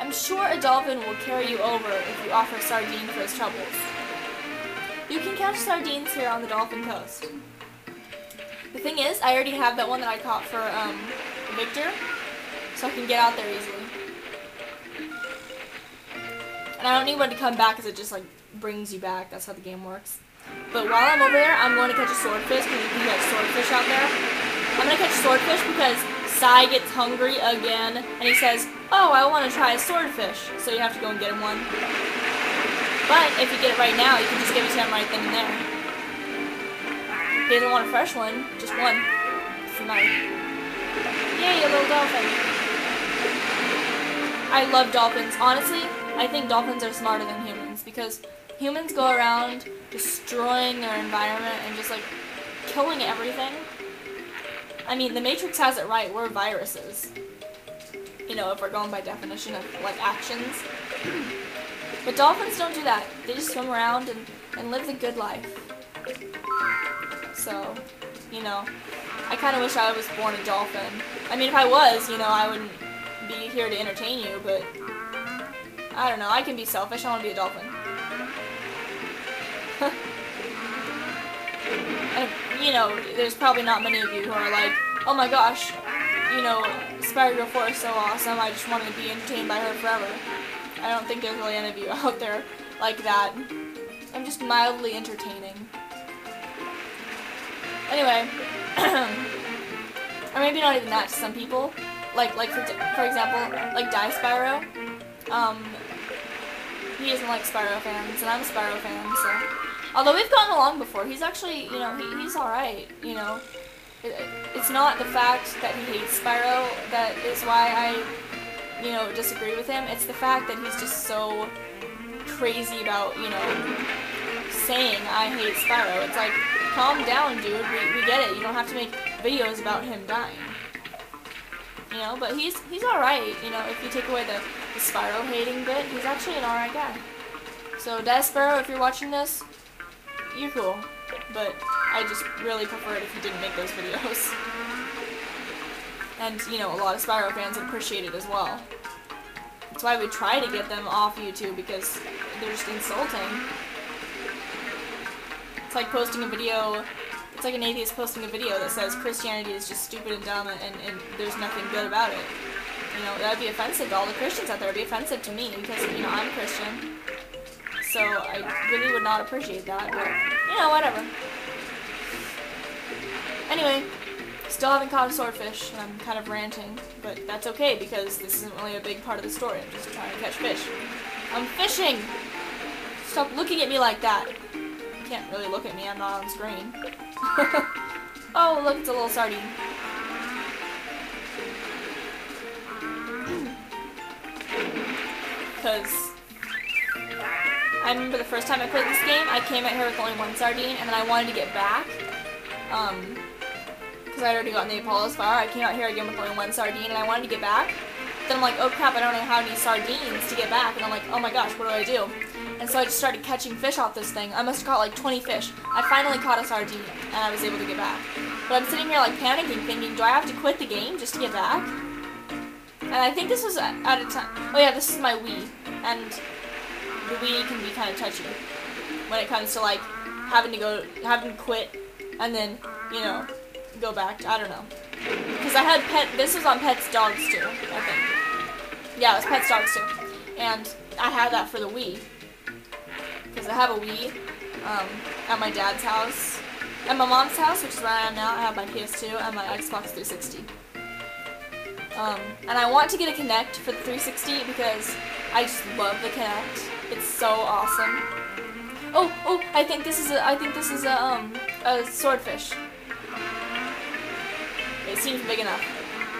I'm sure a dolphin will carry you over if you offer a sardine for his troubles. You can catch sardines here on the Dolphin Coast. The thing is, I already have that one that I caught for Victor, so I can get out there easily. And I don't need one to come back because it just like brings you back. That's how the game works. But while I'm over there, I'm going to catch a swordfish because you can catch swordfish out there. I'm going to catch swordfish because Sai gets hungry again and he says, "Oh, I want to try a swordfish." So you have to go and get him one. But if you get it right now, you can just give it to him right then and there. He doesn't want a fresh one, just one. It's a knife. Yay, a little dolphin. I love dolphins. Honestly, I think dolphins are smarter than humans because humans go around destroying their environment and just like killing everything. I mean, the Matrix has it right. We're viruses. You know, if we're going by definition of like actions. But dolphins don't do that. They just swim around and live the good life. So, you know, I kind of wish I was born a dolphin. I mean, if I was, you know, I wouldn't be here to entertain you, but I don't know. I can be selfish. I want to be a dolphin. And, you know, there's probably not many of you who are like, "Oh my gosh, you know, Spyro 4 is so awesome. I just want to be entertained by her forever." I don't think there's really any of you out there like that. I'm just mildly entertaining. Anyway, or maybe not even that to some people. Like for example, like Die Spyro. He doesn't like Spyro fans, and I'm a Spyro fan, so. Although we've gotten along before, he's actually, you know, he's alright, you know. It's not the fact that he hates Spyro that is why I, you know, disagree with him. It's the fact that he's just so crazy about, you know, saying I hate Spyro. It's like, calm down, dude. We get it. You don't have to make videos about him dying. You know, but he's alright, you know, if you take away the Spyro hating bit, he's actually an alright guy. So, Spyro, if you're watching this, you're cool. But I just really prefer it if you didn't make those videos. And, you know, a lot of Spyro fans appreciate it as well. That's why we try to get them off YouTube, because they're just insulting. It's like posting a video, it's like an atheist posting a video that says Christianity is just stupid and dumb and there's nothing good about it. You know, that would be offensive to all the Christians out there. It would be offensive to me because, you know, I'm Christian. So I really would not appreciate that, but, you know, whatever. Anyway, still haven't caught a swordfish, and I'm kind of ranting, but that's okay because this isn't really a big part of the story. I'm just trying to catch fish. I'm fishing! Stop looking at me like that. You can't really look at me, I'm not on screen. Oh, look, it's a little sardine. Because I remember the first time I played this game, I came at here with only one sardine, and then I wanted to get back. Because I'd already gotten the Apollo's fire, I came out here again with only one sardine, and I wanted to get back. Then I'm like, oh crap, I don't know how many sardines to get back, and I'm like, oh my gosh, what do I do? And so I just started catching fish off this thing. I must have caught like 20 fish. I finally caught a sardine, and I was able to get back. But I'm sitting here like panicking, thinking, do I have to quit the game just to get back? And I think this was at a time, oh yeah, this is my Wii, and the Wii can be kind of touchy when it comes to like having to quit, and then, you know, go back to, I don't know. Because I had this was on Petz Dogs too, I think. Yeah, it was Petz Dogs too. And I had that for the Wii. Because I have a Wii at my dad's house. At my mom's house, which is where I am now, I have my PS2 and my Xbox 360. And I want to get a Kinect for the 360 because I just love the Kinect. It's so awesome. Oh, I think this is a swordfish. It seems big enough.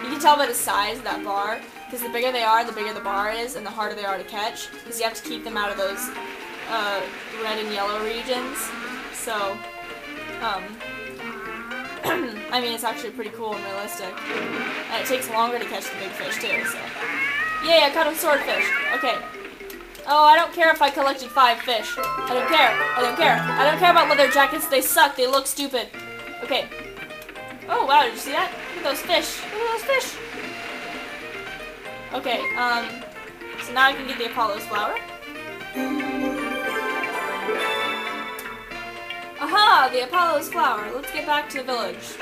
You can tell by the size of that bar, because the bigger they are, the bigger the bar is, and the harder they are to catch, because you have to keep them out of those red and yellow regions. So, I mean, it's actually pretty cool and realistic. And it takes longer to catch the big fish, too, so. Yay, I caught a swordfish. Okay. Oh, I don't care if I collected 5 fish. I don't care. I don't care. I don't care about leather jackets. They suck. They look stupid. Okay. Oh, wow, did you see that? Look at those fish. Look at those fish. Okay, So now I can get the Apollo's flower. Aha! The Apollo's flower. Let's get back to the village.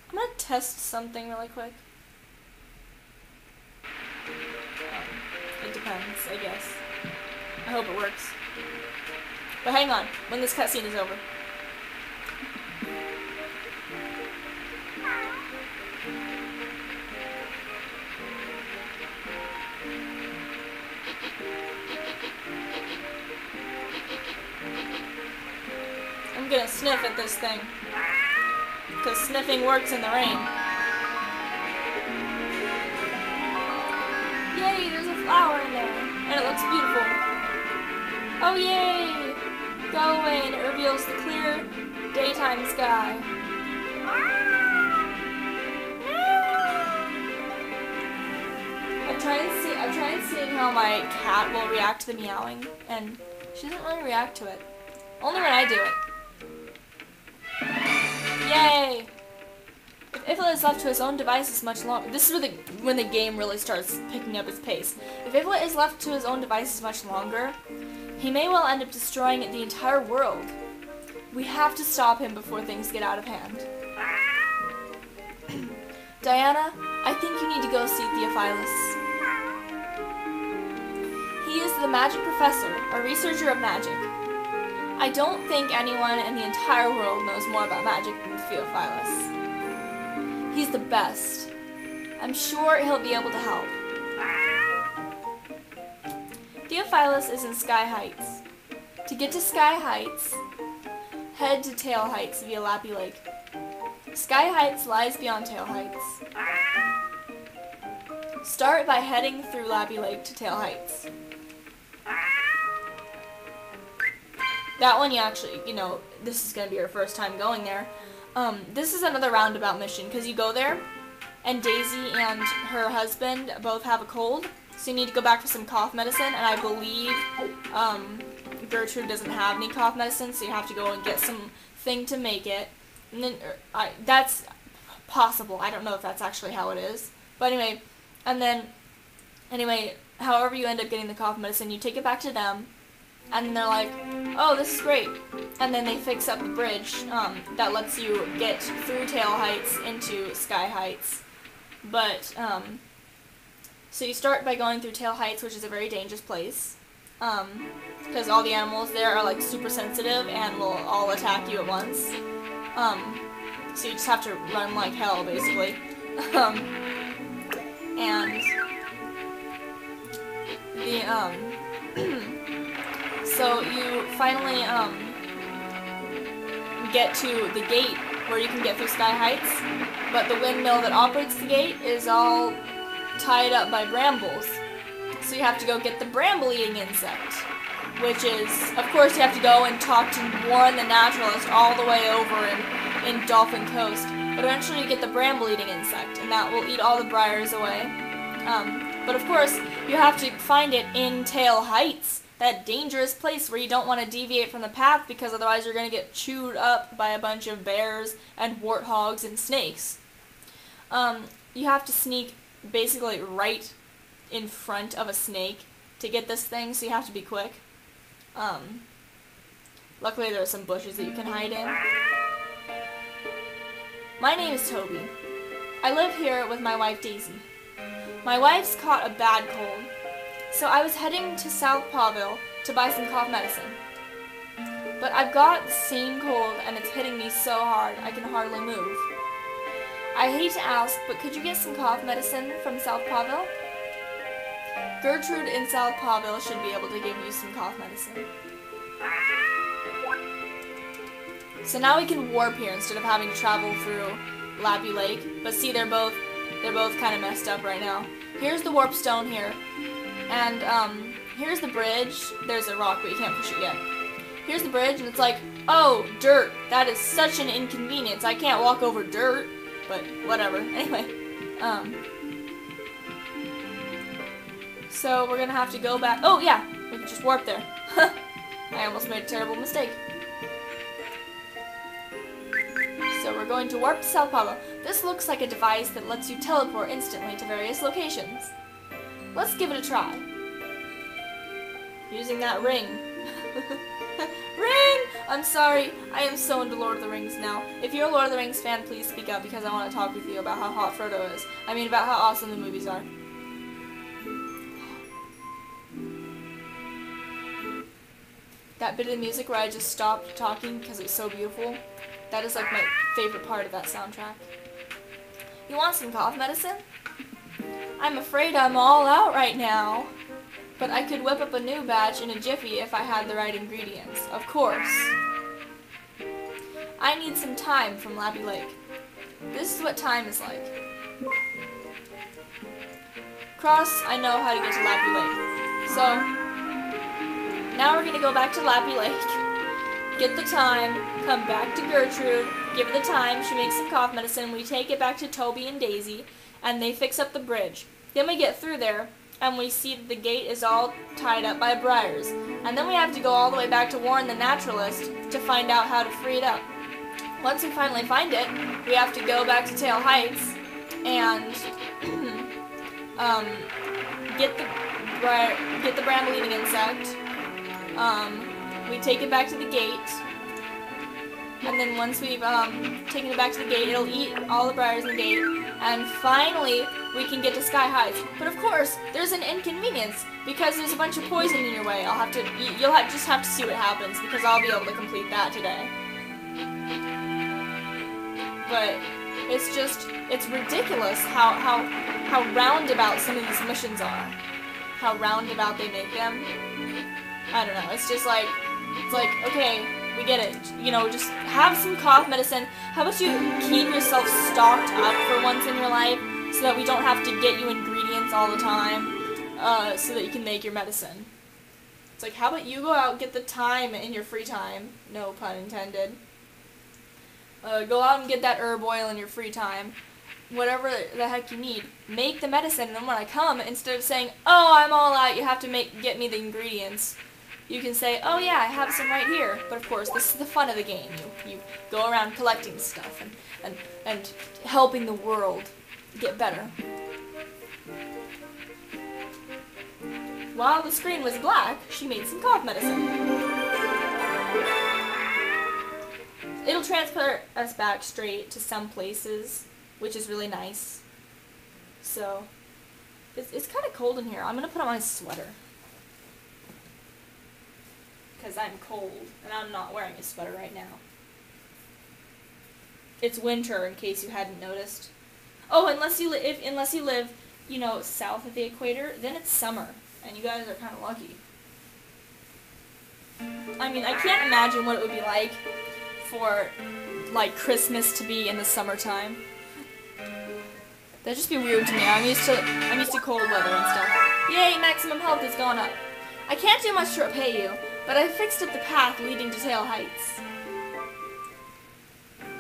I'm gonna test something really quick. It depends, I guess. I hope it works. But hang on, when this cutscene is over. I'm gonna sniff at this thing. Because sniffing works in the rain. Yay, there's a flower in there. And it looks beautiful. Oh yay! Go away and it reveals the clear daytime sky. I've tried seeing how my cat will react to the meowing, and she doesn't really react to it. Only when I do it. Yay! If Iffle is left to his own devices much longer, this is when the game really starts picking up its pace. If Iffle is left to his own devices much longer, he may well end up destroying the entire world. We have to stop him before things get out of hand. Diana, I think you need to go see Theophilus. He is the magic professor, a researcher of magic. I don't think anyone in the entire world knows more about magic than Theophilus. He's the best. I'm sure he'll be able to help. Theophilus is in Sky Heights. To get to Sky Heights, head to Tail Heights via Lappy Lake. Sky Heights lies beyond Tail Heights. Start by heading through Lappy Lake to Tail Heights. That one you actually, this is going to be your first time going there. This is another roundabout mission, because you go there, and Daisy and her husband both have a cold, so you need to go back for some cough medicine, and I believe Gertrude doesn't have any cough medicine, so you have to go and get something to make it. And then, that's possible. I don't know if that's actually how it is. But anyway, however you end up getting the cough medicine, you take it back to them, and they're like, oh, this is great. And then they fix up the bridge that lets you get through Tail Heights into Sky Heights. But, so you start by going through Tail Heights, which is a very dangerous place. Because all the animals there are like super sensitive and will all attack you at once. So you just have to run like hell, basically. And so you finally get to the gate where you can get through Sky Heights, but the windmill that operates the gate is all tied up by brambles. So you have to go get the bramble-eating insect, which is, of course, you have to go and talk to Warren the Naturalist all the way over in Dolphin Coast. But eventually you get the bramble-eating insect, and that will eat all the briars away. But of course, you have to find it in Tail Heights, that dangerous place where you don't want to deviate from the path because otherwise you're going to get chewed up by a bunch of bears and warthogs and snakes. You have to sneak basically right in front of a snake to get this thing, so you have to be quick. Luckily there are some bushes that you can hide in. My name is Toby. I live here with my wife Daisy. My wife's caught a bad cold, so I was heading to South Pawville to buy some cough medicine. But I've got the same cold and it's hitting me so hard I can hardly move. I hate to ask, but could you get some cough medicine from South Pawville? Gertrude in South Pawville should be able to give you some cough medicine. So now we can warp here instead of having to travel through Lappy Lake. But see, they're both kind of messed up right now. Here's the warp stone here. And here's the bridge. There's a rock, but you can't push it yet. Here's the bridge, and it's like, oh, dirt. That is such an inconvenience. I can't walk over dirt. But whatever. Anyway. So we're gonna have to go back. Oh, yeah. We can just warp there. I almost made a terrible mistake. So we're going to warp to South Pawville. This looks like a device that lets you teleport instantly to various locations. Let's give it a try. Using that ring. Ring! I'm sorry, I am so into Lord of the Rings now. If you're a Lord of the Rings fan, please speak up because I want to talk with you about how hot Frodo is. I mean, about how awesome the movies are. That bit of music where I just stopped talking because it's so beautiful, that is like my favorite part of that soundtrack. You want some cough medicine? I'm afraid I'm all out right now. But I could whip up a new batch in a jiffy if I had the right ingredients. Of course. I need some thyme from Lappy Lake. This is what thyme is like. Cross, I know how to get to Lappy Lake. So, now we're going to go back to Lappy Lake, get the thyme, come back to Gertrude, give her the thyme, she makes some cough medicine, we take it back to Toby and Daisy, and they fix up the bridge. Then we get through there, and we see that the gate is all tied up by briars. And then we have to go all the way back to Warren the Naturalist to find out how to free it up. Once we finally find it, we have to go back to Tail Heights and get the bramble-eating insect. We take it back to the gate, and then once we've taken it back to the gate, it'll eat all the briars in the gate, and finally we can get to Sky Heights. But of course, there's an inconvenience because there's a bunch of poison in your way. You'll just have to see what happens because I'll be able to complete that today. But it's ridiculous how roundabout some of these missions are. How roundabout they make them. I don't know. It's like, okay, we get it. You know, just have some cough medicine. How about you keep yourself stocked up for once in your life so that we don't have to get you ingredients all the time so that you can make your medicine. It's like, how about you go out and get the thyme in your free time? No pun intended. Go out and get that herb oil in your free time. Whatever the heck you need. Make the medicine, and then when I come, instead of saying, oh, I'm all out, you have to get me the ingredients, you can say, oh yeah, I have some right here. But of course, this is the fun of the game. You go around collecting stuff and helping the world get better. While the screen was black, she made some cough medicine. It'll transport us back straight to some places, which is really nice. So, it's kind of cold in here. I'm going to put on my sweater. Because I'm cold, and I'm not wearing a sweater right now. It's winter, in case you hadn't noticed. Oh, unless you live, you know, south of the equator, then it's summer, and you guys are kind of lucky. I mean, I can't imagine what it would be like for, like, Christmas to be in the summertime. That'd just be weird to me. I'm used to cold weather and stuff. Yay, maximum health has gone up. I can't do much to repay you, but I fixed up the path leading to Tail Heights.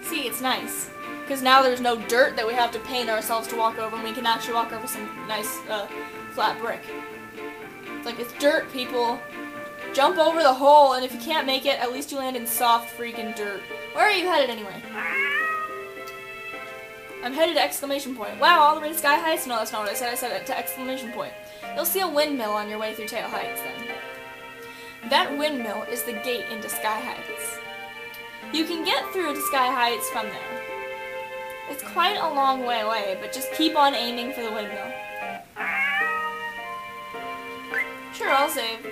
See, it's nice. Because now there's no dirt that we have to paint ourselves to walk over, and we can actually walk over some nice, flat brick. It's like, it's dirt, people. Jump over the hole, and if you can't make it, at least you land in soft freaking dirt. Where are you headed, anyway? I'm headed to exclamation point. Wow, all the way to Sky Heights? No, that's not what I said. I said it to exclamation point. You'll see a windmill on your way through Tail Heights, then. That windmill is the gate into Sky Heights. You can get through to Sky Heights from there. It's quite a long way away, but just keep on aiming for the windmill. Sure, I'll save.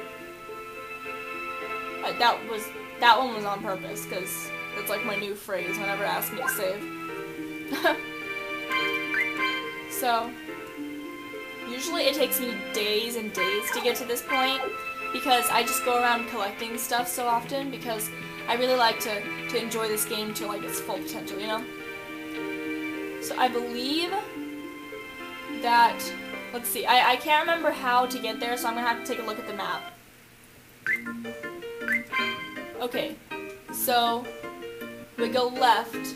That one was on purpose, because that's like my new phrase whenever it asks me to save. So, usually it takes me days and days to get to this point, because I just go around collecting stuff so often, because I really like to enjoy this game to like its full potential, you know? So I believe that, let's see, I can't remember how to get there, so I'm going to have to take a look at the map. Okay, so we go left